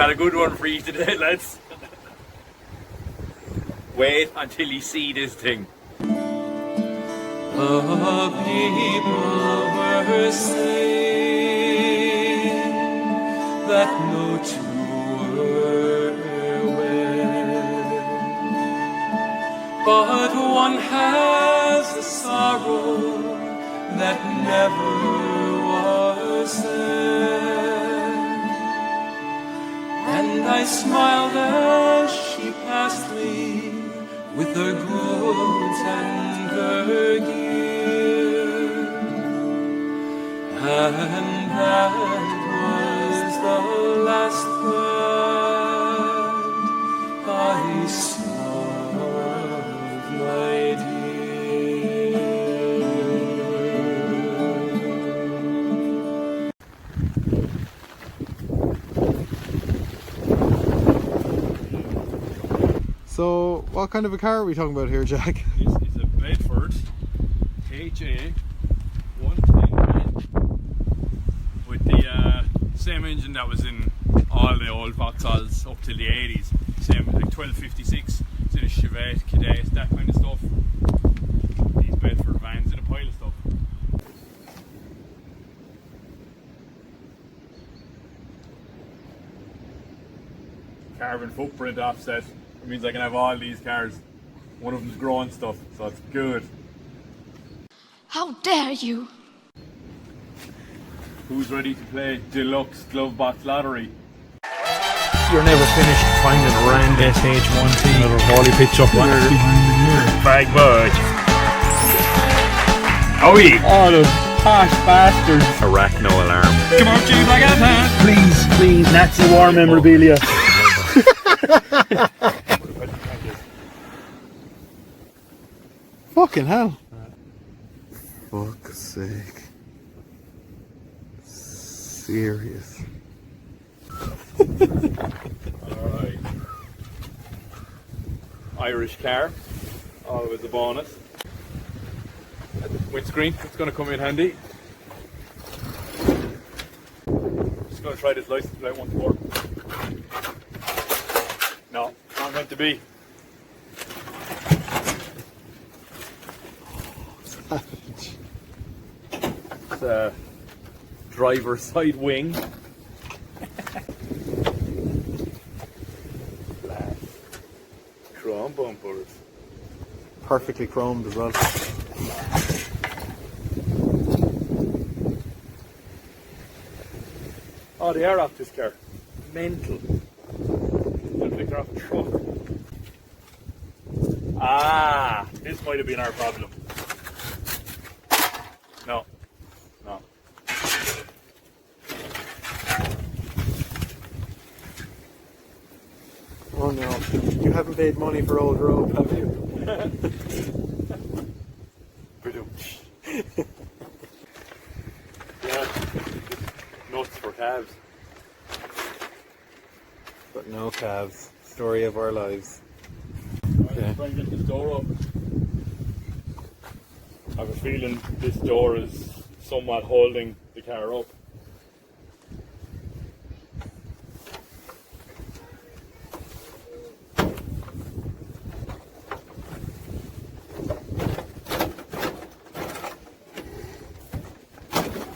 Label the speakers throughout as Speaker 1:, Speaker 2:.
Speaker 1: got a good one for you today, lads. Wait until you see this thing.
Speaker 2: The people were saying that no two were wed, but one has a sorrow that never was said. And I smiled as she passed me with her goods and her gear, and that was the last that I saw of my dear.
Speaker 3: So, what kind of a car are we talking about here, Jack?
Speaker 1: This is a Bedford HA110 with the same engine that was in all the old Vauxhalls up till the 80s. Same, like 1256, it's in a Chevette, Cadet, that kind of stuff. These Bedford vans and a pile of stuff. Carbon footprint offset. It means I can have all these cars. One of them's growing stuff, so it's good.
Speaker 4: How dare you?
Speaker 1: Who's ready to play Deluxe Glove Box Lottery?
Speaker 5: You're never finished finding a round SH110 or a volley pitch up on it.
Speaker 1: Bag budge. Oh yeah!
Speaker 5: Oh, those posh bastards.
Speaker 1: Arachno alarm.
Speaker 5: Come on, Chief, I got that. Please, Nazi war memorabilia.
Speaker 3: Fucking hell. Fuck's sake. Serious.
Speaker 1: Alright. Irish car. Always a bonus. Windscreen, it's going to come in handy. Just going to try this license plate once more. No, not meant to be. It's a driver's side wing. Glass. Chrome bumpers.
Speaker 3: Perfectly chromed as well.
Speaker 1: Oh, they are off this car. Mental. Looks like they're off the truck. Ah, this might have been our problem. No. No.
Speaker 3: Oh no, you haven't paid money for old rope, have you?
Speaker 1: Yeah. Nuts for calves.
Speaker 3: But no calves. Story of our lives.
Speaker 1: Okay. Try and get this door up. I have a feeling this door is somewhat holding the car up.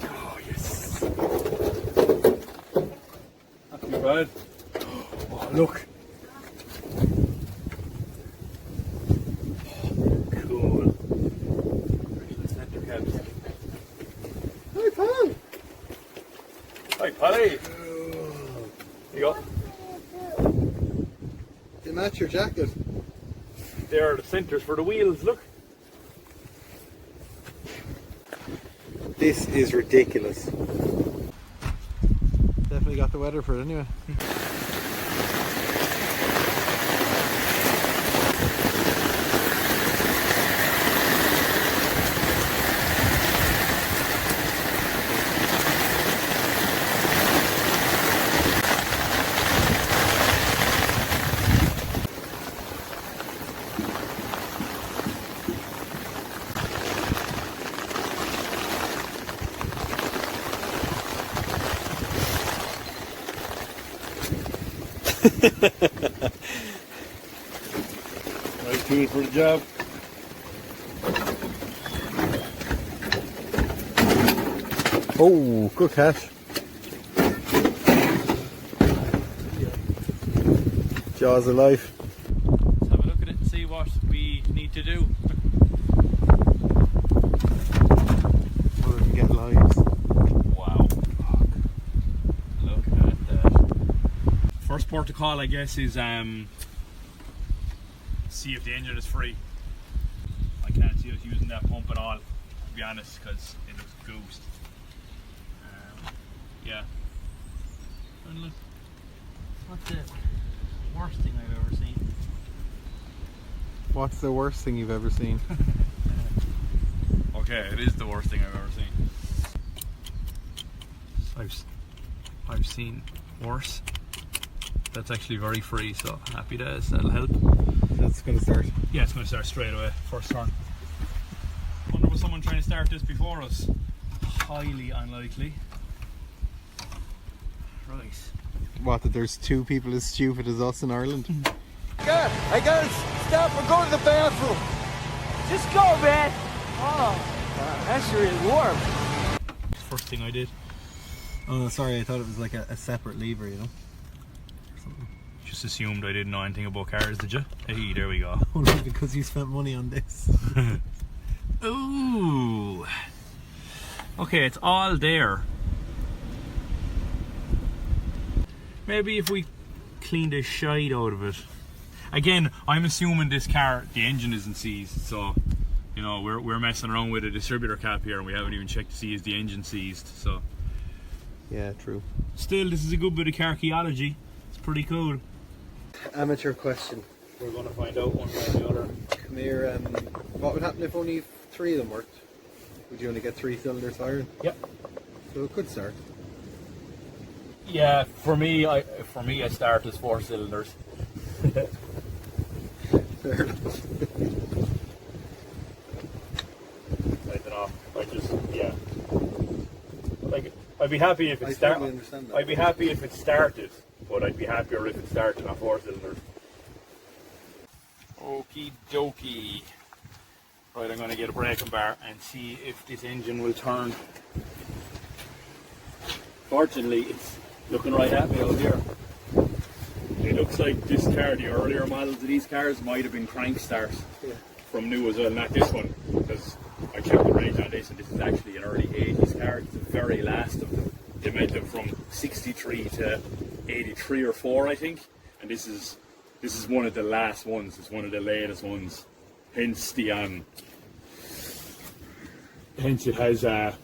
Speaker 1: Oh yes. Not too bad. Oh look. Cool. Center cabs.
Speaker 3: Hi, Pal!
Speaker 1: Hi, Paddy. Here you go.
Speaker 3: They match your jacket.
Speaker 1: There are the centers for the wheels, look.
Speaker 3: This is ridiculous. Definitely got the weather for it anyway.
Speaker 1: Right tool for the job.
Speaker 3: Oh, good catch. Jaws of life.
Speaker 1: Let's have a look at it and see what we need to do.
Speaker 3: So we can get lives.
Speaker 1: Wow. Look at that. First port to call, I guess, is see if the engine is free. I can't see us using that pump at all, to be honest, because it looks goosed. Yeah. And look, what's the worst thing I've ever seen?
Speaker 3: What's the worst thing you've ever seen?
Speaker 1: Okay, it is the worst thing I've ever seen. I've seen worse. That's actually very free, so happy days, that'll help.
Speaker 3: That's going to start.
Speaker 1: Yeah, it's going to start straight away, first turn. Wonder was someone trying to start this before us? Highly unlikely. Right.
Speaker 3: What, that there's two people as stupid as us in Ireland?
Speaker 6: God, I gotta stop and go to the bathroom. Just go, man. Oh, that sure is warm.
Speaker 1: First thing I did.
Speaker 3: Oh, sorry, I thought it was like a separate lever, you know?
Speaker 1: Just assumed I didn't know anything about cars, did you? Hey, there we go.
Speaker 3: Only because you spent money on this.
Speaker 1: Ooh. Okay, it's all there. Maybe if we clean the shite out of it. Again, I'm assuming this car, the engine isn't seized, so you know we're messing around with a distributor cap here, and we haven't even checked to see is the engine seized. So
Speaker 3: Yeah, true.
Speaker 1: still, this is a good bit of archaeology. It's pretty cool.
Speaker 3: Amateur question.
Speaker 1: We're going to find out one way or the other.
Speaker 3: Come here, what would happen if only 3 of them worked? Would you only get 3 cylinders firing?
Speaker 1: Yep.
Speaker 3: So it could start.
Speaker 1: Yeah, for me, I start as 4 cylinders.
Speaker 3: Fair enough.
Speaker 1: I don't know. Yeah. Like, I'd be happy if it started.
Speaker 3: totally understand that.
Speaker 1: I'd be happy if it started, but I'd be happier if it started on 4 cylinders. Okie dokie. Right, I'm going to get a braking bar and see if this engine will turn. Fortunately, it's looking right at me out here. It looks like this car, the earlier models of these cars, might have been crank starts from new as well, not this one, because I checked the range on this and this is actually an early 80s car. It's the very last of them. They made them from 63 to 83 or 4, I think, and this is one of the last ones. It's one of the latest ones. Hence the hence it has a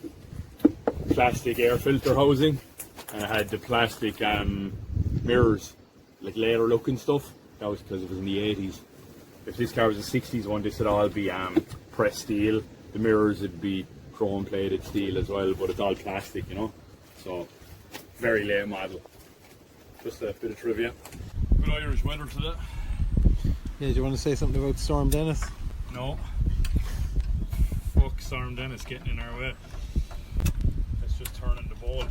Speaker 1: plastic air filter housing, and it had the plastic mirrors, like later looking stuff. That was because it was in the 80s. If this car was a 60s one, this would all be pressed steel. The mirrors would be chrome plated steel as well, but it's all plastic, you know. So very late model. Just a bit of trivia. Good Irish weather today.
Speaker 3: Yeah, do you want to say something about Storm Dennis?
Speaker 1: No. Fuck Storm Dennis getting in our way. Let's just turn in the bolt.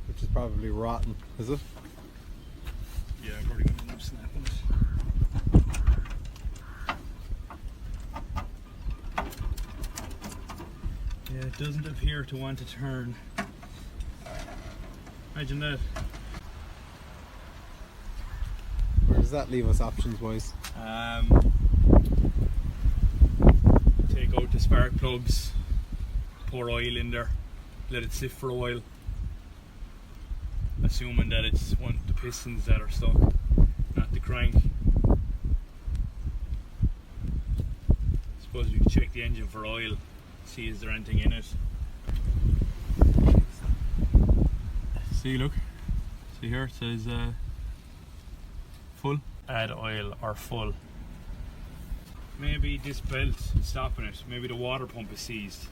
Speaker 3: Which is probably rotten, is it?
Speaker 1: Yeah, I'm probably going to end up snapping it. Yeah, it doesn't appear to want to turn. Imagine that.
Speaker 3: Where does that leave us options wise?
Speaker 1: Take out the spark plugs, pour oil in there, let it sit for a while, assuming that it's one of the pistons that are stuck, not the crank. Suppose we could check the engine for oil, see is there anything in it. See, look, see here, it says full. Add oil or full. Maybe this belt is stopping it. Maybe the water pump is seized.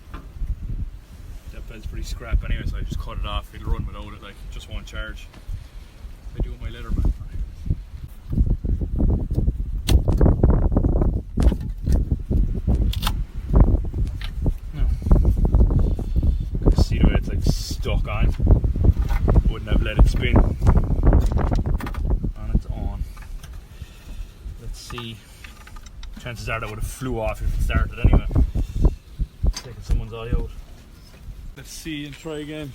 Speaker 1: That belt's pretty scrap anyway, so I just cut it off. It'll run without it, like, it just won't charge. I do with my Leatherman. No. See
Speaker 5: wouldn't have let it spin on its own. Let's see. Chances are that would have flew off if it started anyway. Taking someone's eye out. Let's see and try again.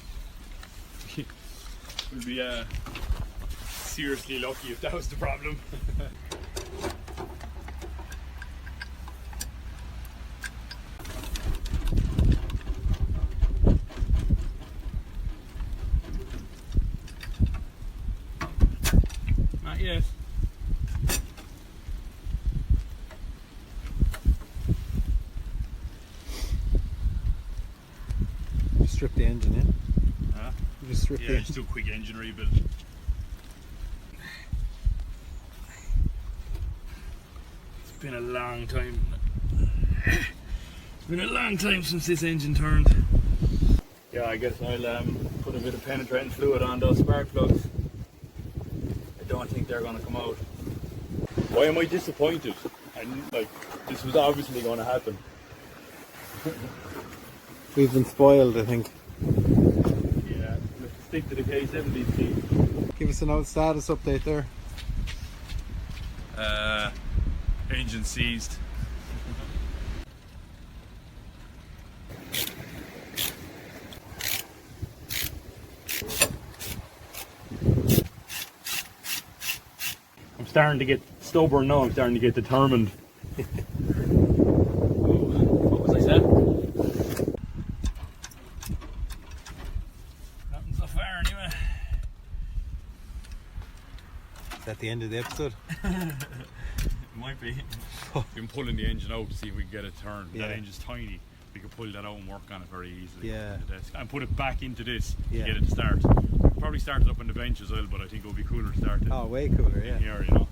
Speaker 5: We'll be seriously lucky if that was the problem. Not yet.
Speaker 3: Strip the engine in.
Speaker 5: Huh?
Speaker 3: You just strip the
Speaker 5: Yeah,
Speaker 3: engine.
Speaker 5: just do a quick engine rebuild. It's been a long time. It's been a long time since this engine turned. Yeah, I guess I'll put a bit of penetrating fluid on those spark plugs. I don't think they're going to come out. Why am I disappointed? This was obviously going to happen.
Speaker 3: We've been spoiled, I think.
Speaker 5: Yeah, let's stick to the K70C.
Speaker 3: Give us an old status update there.
Speaker 1: Engine seized.
Speaker 5: I'm starting to get stubborn now, I'm starting to get determined. What was I saying? Nothing so far anyway.
Speaker 3: Is that the end of the episode?
Speaker 1: It might be. We've been pulling the engine out to see if we can get it turned.
Speaker 3: Yeah.
Speaker 1: That engine's tiny. We could pull that out and work on it very easily.
Speaker 3: Yeah.
Speaker 1: On the desk. And put it back into this
Speaker 3: Yeah.
Speaker 1: to get it to start. We could probably start it up on the bench as well, but I think it would be cooler to start it
Speaker 3: Oh, way cooler, yeah.
Speaker 1: here, you know.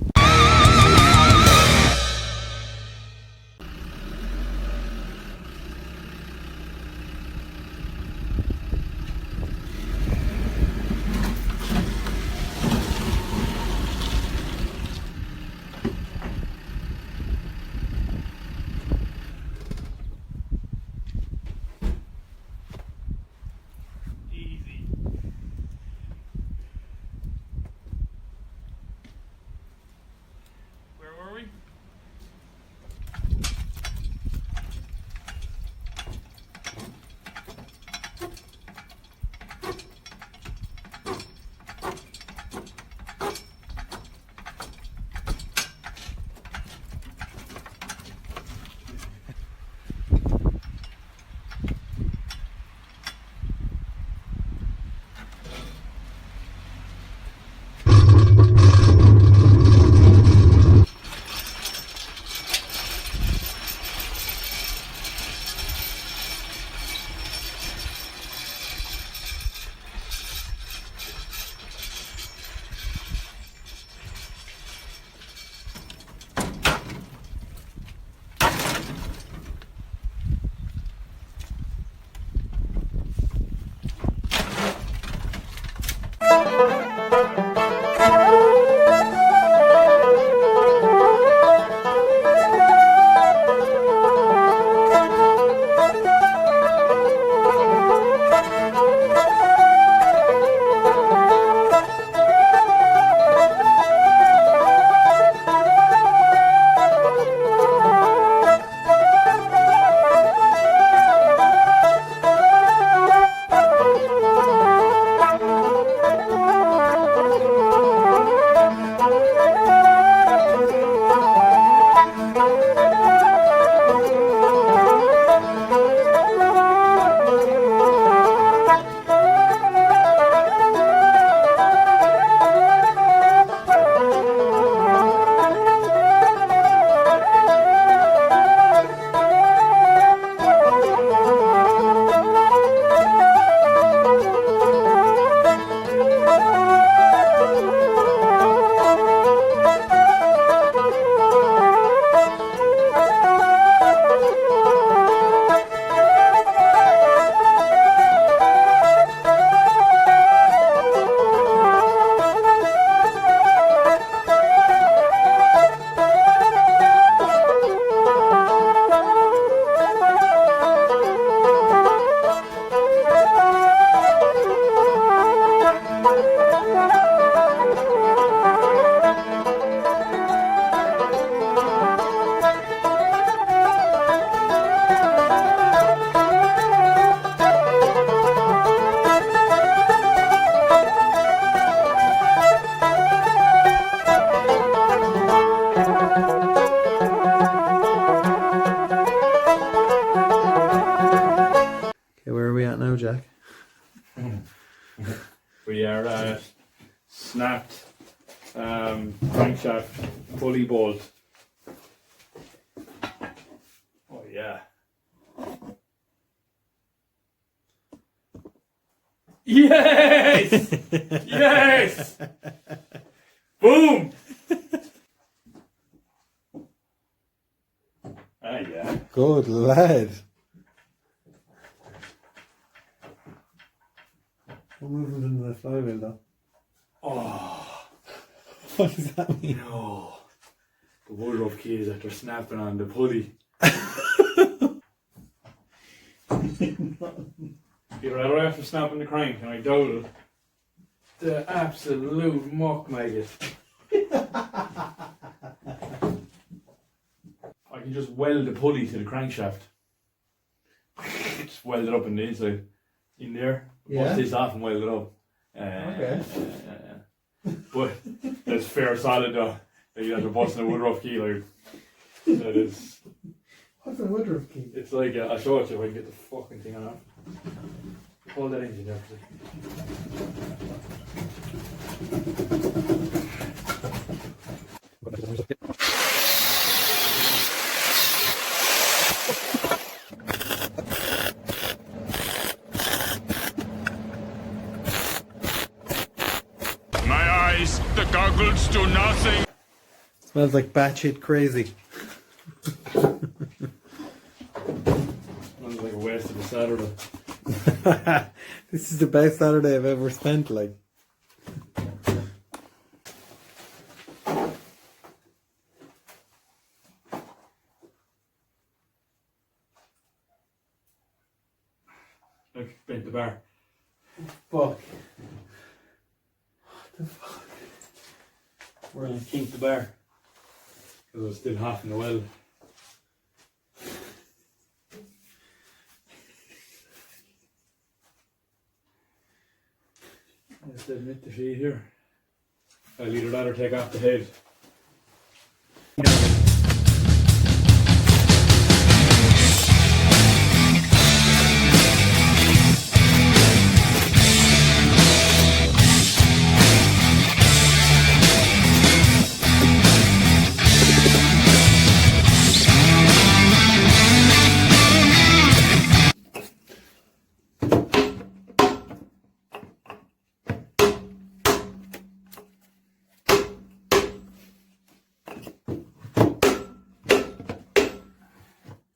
Speaker 5: they are snapped crankshaft pulley bolt. Oh yeah. Yes! Yes! Boom! Ah yeah.
Speaker 3: Good lad. What movement into the flywheel though?
Speaker 5: Oh
Speaker 3: What does that mean?
Speaker 5: no. The woodruff keys after snapping on the pulley. You're right after snapping the crank and I dowdle. The absolute muck maggot. I can just weld the pulley to the crankshaft. Just weld it up in the inside. In there.
Speaker 3: Yeah.
Speaker 5: Bust this off and weld it up.
Speaker 3: Okay.
Speaker 5: But that's fair solid though. You have to bust in a woodruff key like that is.
Speaker 3: What's a woodruff key?
Speaker 5: It's like I'll show it to you if I can get the fucking thing on. Hold that engine there.
Speaker 7: My eyes, the goggles do nothing.
Speaker 3: Smells like batshit crazy.
Speaker 5: Sounds like a waste of a Saturday.
Speaker 3: This is the best Saturday I've ever spent, like.
Speaker 5: Look, bent the bar.
Speaker 3: Fuck. What
Speaker 5: the fuck? We're gonna kink the bar. Because it was still half in the weld. Let's admit the sheet here. I'll either that or take off the head.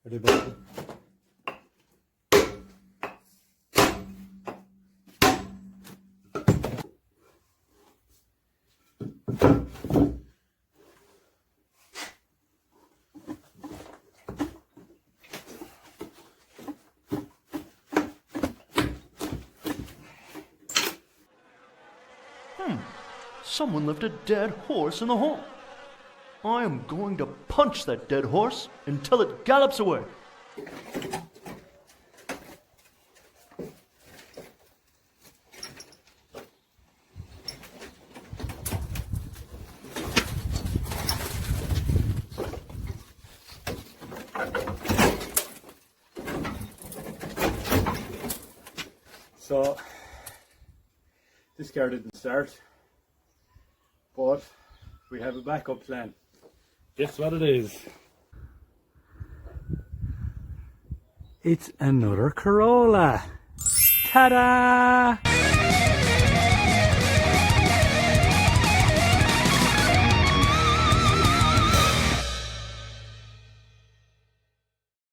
Speaker 3: Are they both?
Speaker 8: Someone left a dead horse in the hole. I am going to punch that dead horse until it gallops away.
Speaker 5: So, this car didn't start, but we have a backup plan. Guess what it is? It's another Corolla. Ta-da!